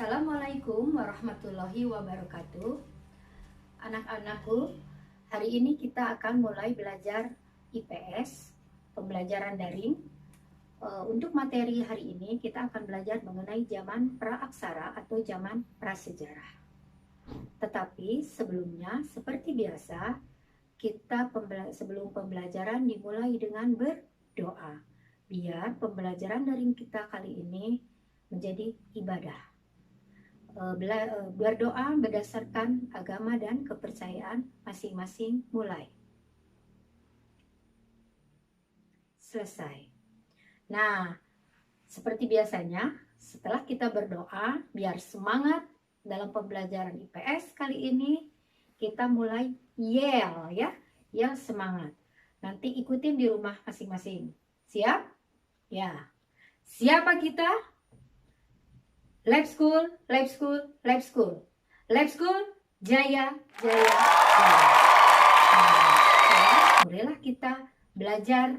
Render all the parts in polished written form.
Assalamualaikum warahmatullahi wabarakatuh. Anak-anakku, hari ini kita akan mulai belajar IPS, pembelajaran daring. Untuk materi hari ini kita akan belajar mengenai zaman praaksara atau zaman prasejarah. Tetapi sebelumnya, seperti biasa, sebelum pembelajaran dimulai dengan berdoa, biar pembelajaran daring kita kali ini menjadi ibadah. Berdoa berdasarkan agama dan kepercayaan masing-masing. Mulai. Selesai. Nah, seperti biasanya, setelah kita berdoa, biar semangat dalam pembelajaran IPS kali ini, kita mulai yell ya, yell semangat. Nanti ikutin di rumah masing-masing. Siap? Ya. Siapa kita? Lab school, lab school, lab school. Lab school, jaya, jaya, jaya. Marilah kita belajar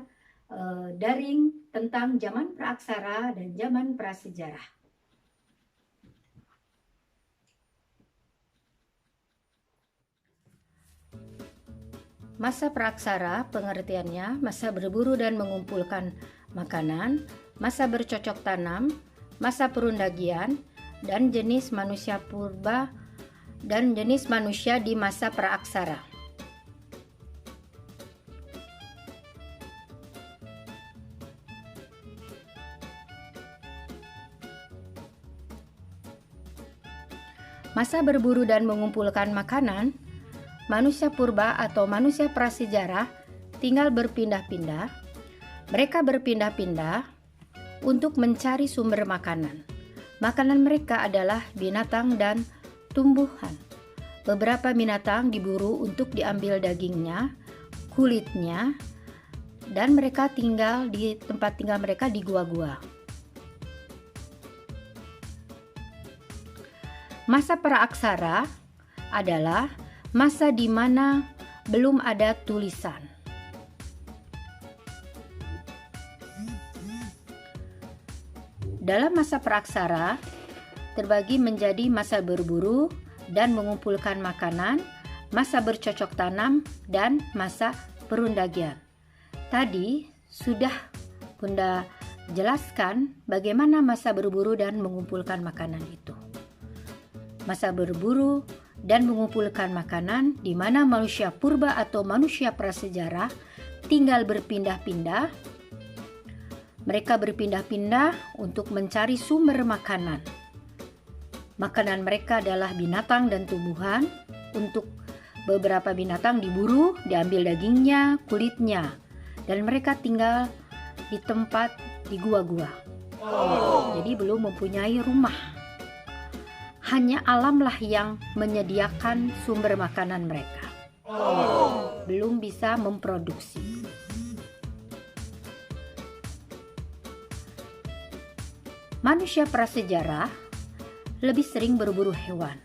daring tentang zaman praaksara dan zaman prasejarah. Masa praaksara pengertiannya masa berburu dan mengumpulkan makanan, masa bercocok tanam, masa perundagian, dan jenis manusia purba dan jenis manusia di masa praaksara. Masa berburu dan mengumpulkan makanan, manusia purba atau manusia prasejarah tinggal berpindah-pindah. Mereka berpindah-pindah untuk mencari sumber makanan. Makanan mereka adalah binatang dan tumbuhan. Beberapa binatang diburu untuk diambil dagingnya, kulitnya, dan mereka tinggal di tempat tinggal mereka di gua-gua. Masa praaksara adalah masa di mana belum ada tulisan. Dalam masa praaksara terbagi menjadi masa berburu dan mengumpulkan makanan, masa bercocok tanam, dan masa perundagian. Tadi sudah Bunda jelaskan bagaimana masa berburu dan mengumpulkan makanan itu. Masa berburu dan mengumpulkan makanan di mana manusia purba atau manusia prasejarah tinggal berpindah-pindah. Mereka berpindah-pindah untuk mencari sumber makanan. Makanan mereka adalah binatang dan tumbuhan. Untuk beberapa binatang diburu, diambil dagingnya, kulitnya, dan mereka tinggal di tempat di gua-gua. Jadi belum mempunyai rumah. Hanya alamlah yang menyediakan sumber makanan mereka. Belum bisa memproduksi. Manusia prasejarah lebih sering berburu hewan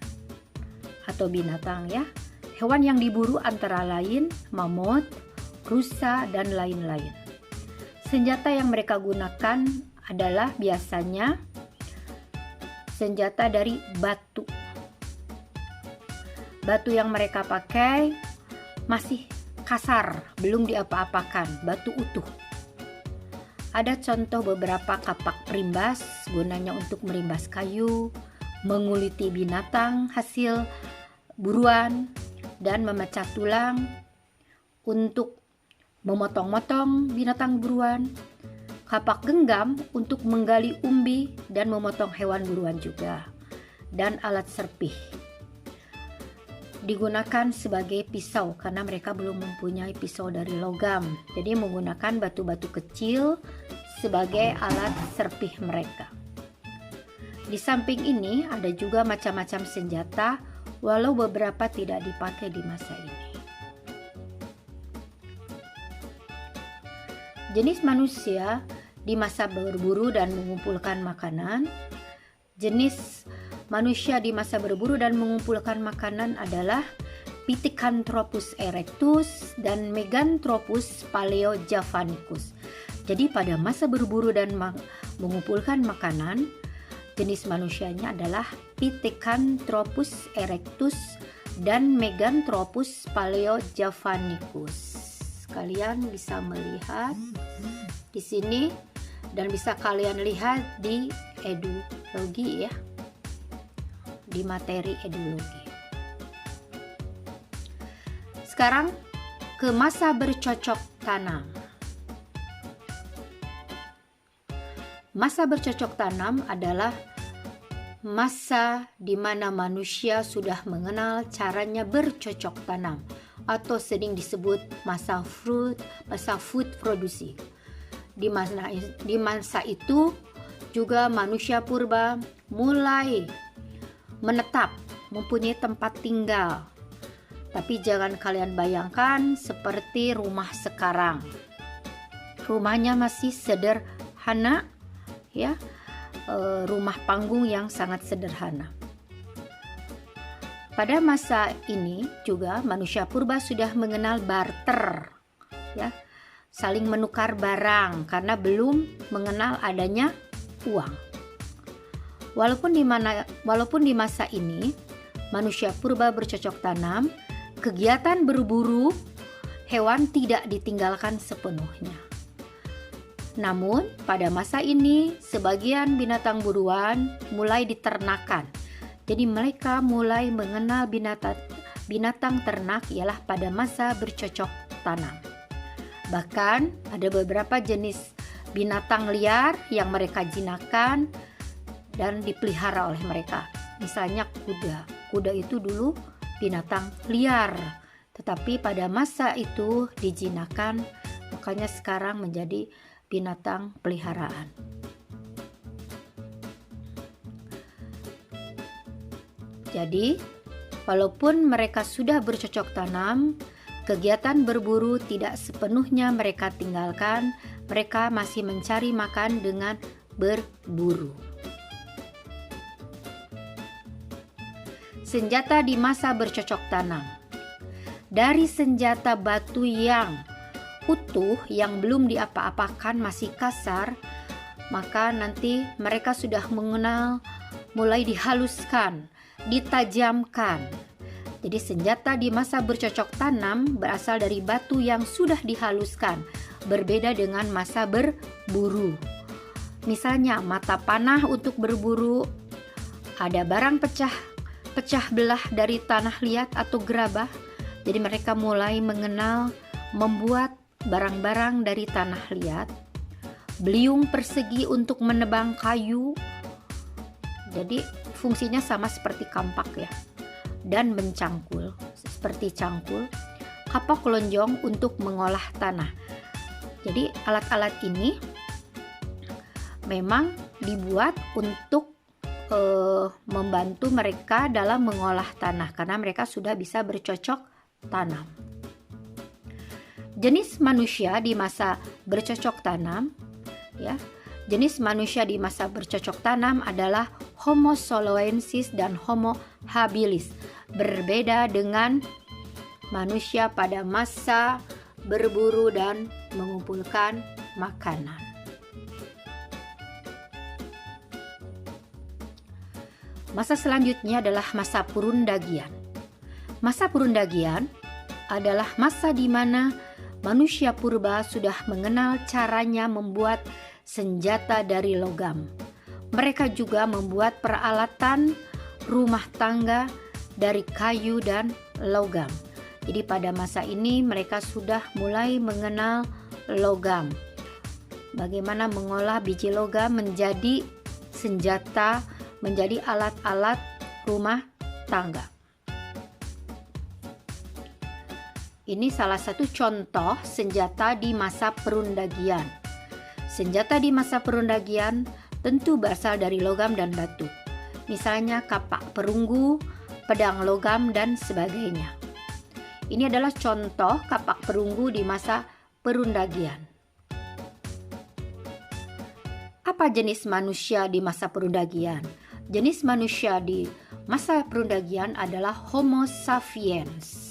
atau binatang ya. Hewan yang diburu antara lain mamut, rusa, dan lain-lain. Senjata yang mereka gunakan adalah biasanya senjata dari batu. Batu yang mereka pakai masih kasar, belum diapa-apakan, batu utuh. Ada contoh beberapa kapak perimbas, gunanya untuk merimbas kayu, menguliti binatang hasil buruan, dan memecah tulang untuk memotong-motong binatang buruan. Kapak genggam untuk menggali umbi dan memotong hewan buruan juga. Dan alat serpih digunakan sebagai pisau karena mereka belum mempunyai pisau dari logam. Jadi menggunakan batu-batu kecil sebagai alat serpih mereka. Di samping ini ada juga macam-macam senjata walau beberapa tidak dipakai di masa ini. Jenis manusia di masa berburu dan mengumpulkan makanan. Jenis manusia di masa berburu dan mengumpulkan makanan adalah Pithecanthropus erectus dan Meganthropus paleojavanicus. Jadi pada masa berburu dan mengumpulkan makanan, Jenis manusianya adalah Pithecanthropus erectus dan Meganthropus paleojavanicus. Kalian bisa melihat di sini dan bisa kalian lihat di edukologi ya, di materi edukologi. Sekarang ke masa bercocok tanam. Masa bercocok tanam adalah masa di mana manusia sudah mengenal caranya bercocok tanam atau sering disebut masa food produksi. Di masa itu juga manusia purba mulai menetap, mempunyai tempat tinggal. Tapi jangan kalian bayangkan seperti rumah sekarang. Rumahnya masih sederhana ya, rumah panggung yang sangat sederhana. Pada masa ini juga manusia purba sudah mengenal barter ya, saling menukar barang karena belum mengenal adanya uang. Walaupun di masa ini manusia purba bercocok tanam, kegiatan berburu hewan tidak ditinggalkan sepenuhnya. Namun, pada masa ini, sebagian binatang buruan mulai diternakan. Jadi mereka mulai mengenal binatang ternak ialah pada masa bercocok tanam. Bahkan ada beberapa jenis binatang liar yang mereka jinakkan dan dipelihara oleh mereka. Misalnya kuda. Kuda itu dulu binatang liar, tetapi pada masa itu dijinakkan, makanya sekarang menjadi binatang peliharaan. Jadi, walaupun mereka sudah bercocok tanam, kegiatan berburu tidak sepenuhnya mereka tinggalkan. Mereka masih mencari makan dengan berburu. Senjata di masa bercocok tanam. Dari senjata batu yang utuh yang belum diapa-apakan masih kasar, maka nanti mereka sudah mengenal mulai dihaluskan, ditajamkan. Jadi senjata di masa bercocok tanam berasal dari batu yang sudah dihaluskan, berbeda dengan masa berburu. Misalnya mata panah untuk berburu, ada barang pecah belah dari tanah liat atau gerabah. Jadi mereka mulai mengenal membuat barang-barang dari tanah liat. Beliung persegi untuk menebang kayu, jadi fungsinya sama seperti kampak ya. Dan mencangkul seperti cangkul. Kapak lonjong untuk mengolah tanah. Jadi alat-alat ini memang dibuat untuk membantu mereka dalam mengolah tanah karena mereka sudah bisa bercocok tanam. Jenis manusia di masa bercocok tanam ya. Jenis manusia di masa bercocok tanam adalah Homo soloensis dan Homo habilis. Berbeda dengan manusia pada masa berburu dan mengumpulkan makanan. Masa selanjutnya adalah masa Purundagian. Masa Purundagian adalah masa di mana manusia purba sudah mengenal caranya membuat senjata dari logam. Mereka juga membuat peralatan rumah tangga dari kayu dan logam. Jadi pada masa ini mereka sudah mulai mengenal logam. Bagaimana mengolah biji logam menjadi senjata, menjadi alat-alat rumah tangga. Ini salah satu contoh senjata di masa Perundagian. Senjata di masa Perundagian tentu berasal dari logam dan batu. Misalnya kapak perunggu, pedang logam, dan sebagainya. Ini adalah contoh kapak perunggu di masa Perundagian. Apa jenis manusia di masa Perundagian? Jenis manusia di masa Perundagian adalah Homo sapiens.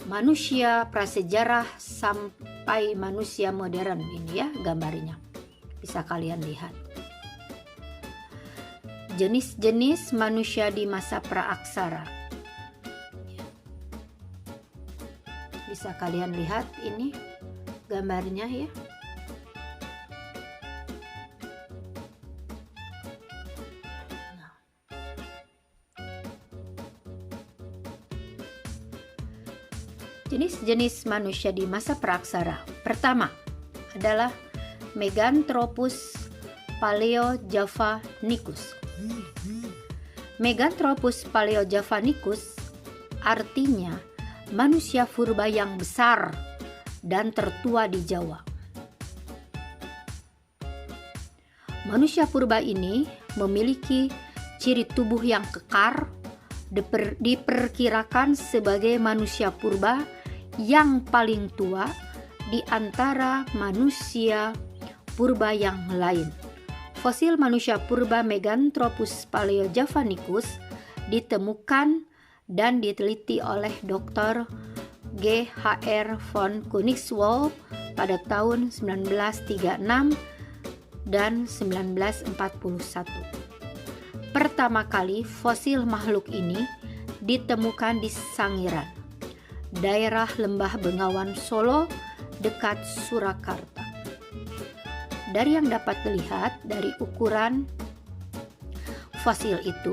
Manusia prasejarah sampai manusia modern. Ini ya gambarnya, bisa kalian lihat. Jenis-jenis manusia di masa praaksara. Bisa kalian lihat ini gambarnya ya. Jenis-jenis manusia di masa praaksara. Pertama adalah Meganthropus paleojavanicus. Meganthropus paleojavanicus artinya manusia purba yang besar dan tertua di Jawa. Manusia purba ini memiliki ciri tubuh yang kekar, diperkirakan sebagai manusia purba yang paling tua di antara manusia purba yang lain. Fosil manusia purba Meganthropus paleojavanicus ditemukan dan diteliti oleh Dr. G.H.R. von Königswald pada tahun 1936 dan 1941. Pertama kali fosil makhluk ini ditemukan di Sangiran, daerah Lembah Bengawan Solo dekat Surakarta. Dari yang dapat dilihat dari ukuran fosil itu,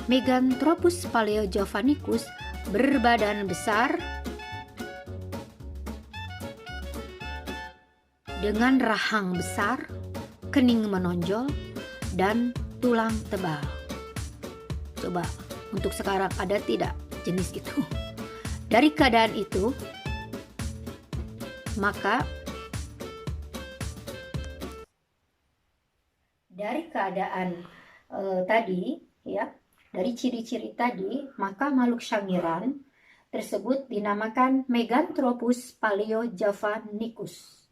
Meganthropus paleojavanicus berbadan besar dengan rahang besar, kening menonjol, dan tulang tebal. Coba untuk sekarang ada tidak jenis itu? Dari keadaan itu, maka dari keadaan tadi ya, dari ciri-ciri tadi, maka makhluk Sangiran tersebut dinamakan Meganthropus paleojavanicus.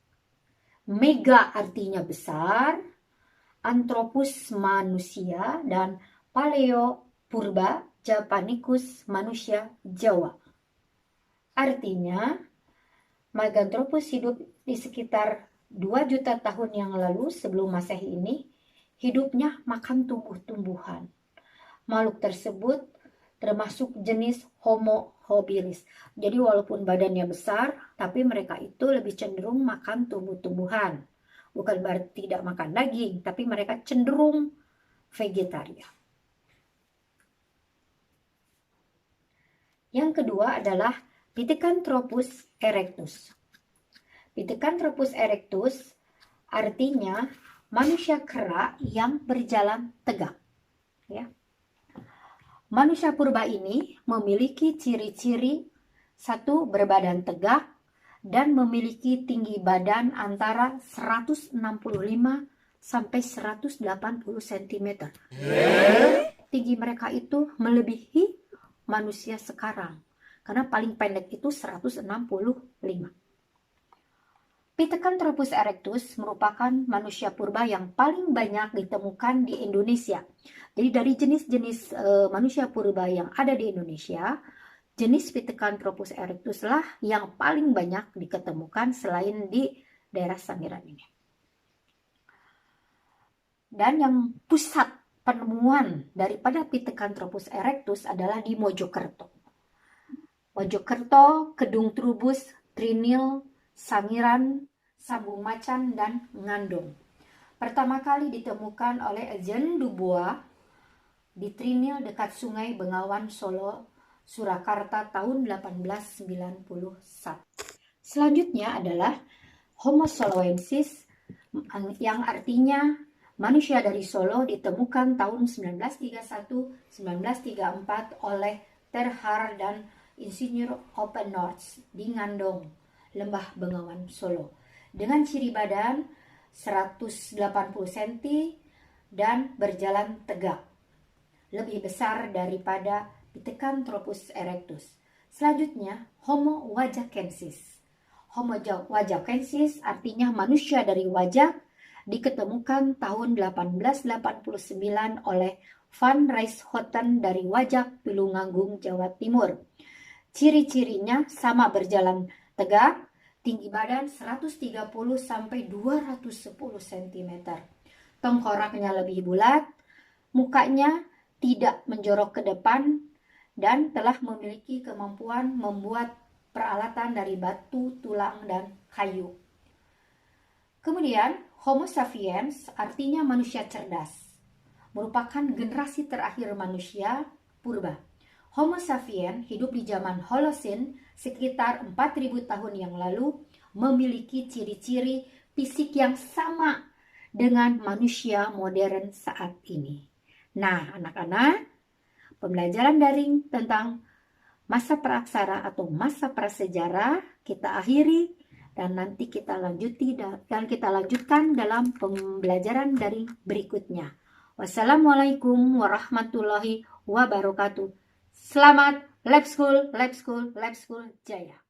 Mega artinya besar, anthropus manusia, dan paleo purba javanicus manusia Jawa. Artinya Meganthropus hidup di sekitar 2 juta tahun yang lalu sebelum Masehi ini. Hidupnya makan tumbuh-tumbuhan. Makhluk tersebut termasuk jenis Homo habilis. Jadi walaupun badannya besar, tapi mereka itu lebih cenderung makan tumbuh-tumbuhan. Bukan berarti tidak makan daging, tapi mereka cenderung vegetarian. Yang kedua adalah Pithecanthropus erectus. Pithecanthropus erectus artinya manusia kera yang berjalan tegak. Ya. Manusia purba ini memiliki ciri-ciri: 1. Berbadan tegak dan memiliki tinggi badan antara 165 sampai 180 cm. Tinggi mereka itu melebihi manusia sekarang, karena paling pendek itu 165. Pithecanthropus erectus merupakan manusia purba yang paling banyak ditemukan di Indonesia. Jadi dari jenis-jenis manusia purba yang ada di Indonesia, jenis Pithecanthropus erectus lah yang paling banyak diketemukan selain di daerah Sangiran ini. Dan yang pusat penemuan daripada Pithecanthropus erectus adalah di Mojokerto. Mojokerto, Kedung Trubus, Trinil, Sangiran, Sambung Macan, dan Ngandong. Pertama kali ditemukan oleh Eugène Dubois di Trinil dekat Sungai Bengawan Solo, Surakarta tahun 1891. Selanjutnya adalah Homo soloensis yang artinya manusia dari Solo, ditemukan tahun 1931-1934 oleh Terhar dan Insinyur Oppenort di Ngandong, Lembah Bengawan Solo, dengan ciri badan 180 cm dan berjalan tegak, lebih besar daripada Pithecanthropus erectus. Selanjutnya Homo wajakensis. Homo wajakensis artinya manusia dari Wajak, diketemukan tahun 1889 oleh Van Rieschoten dari Wajak, Pilungganggung, Jawa Timur. Ciri-cirinya sama berjalan tegak, tinggi badan 130 sampai 210 cm. Tengkoraknya lebih bulat, mukanya tidak menjorok ke depan, dan telah memiliki kemampuan membuat peralatan dari batu, tulang, dan kayu. Kemudian, Homo sapiens artinya manusia cerdas, merupakan generasi terakhir manusia purba. Homo sapiens hidup di zaman Holocene sekitar 4.000 tahun yang lalu, memiliki ciri-ciri fisik yang sama dengan manusia modern saat ini. Nah, anak-anak, pembelajaran daring tentang masa praksara atau masa prasejarah kita akhiri, dan nanti kita lanjutkan dalam pembelajaran daring berikutnya. Wassalamualaikum warahmatullahi wabarakatuh. Selamat Lab School, Lab School, Lab School Jaya.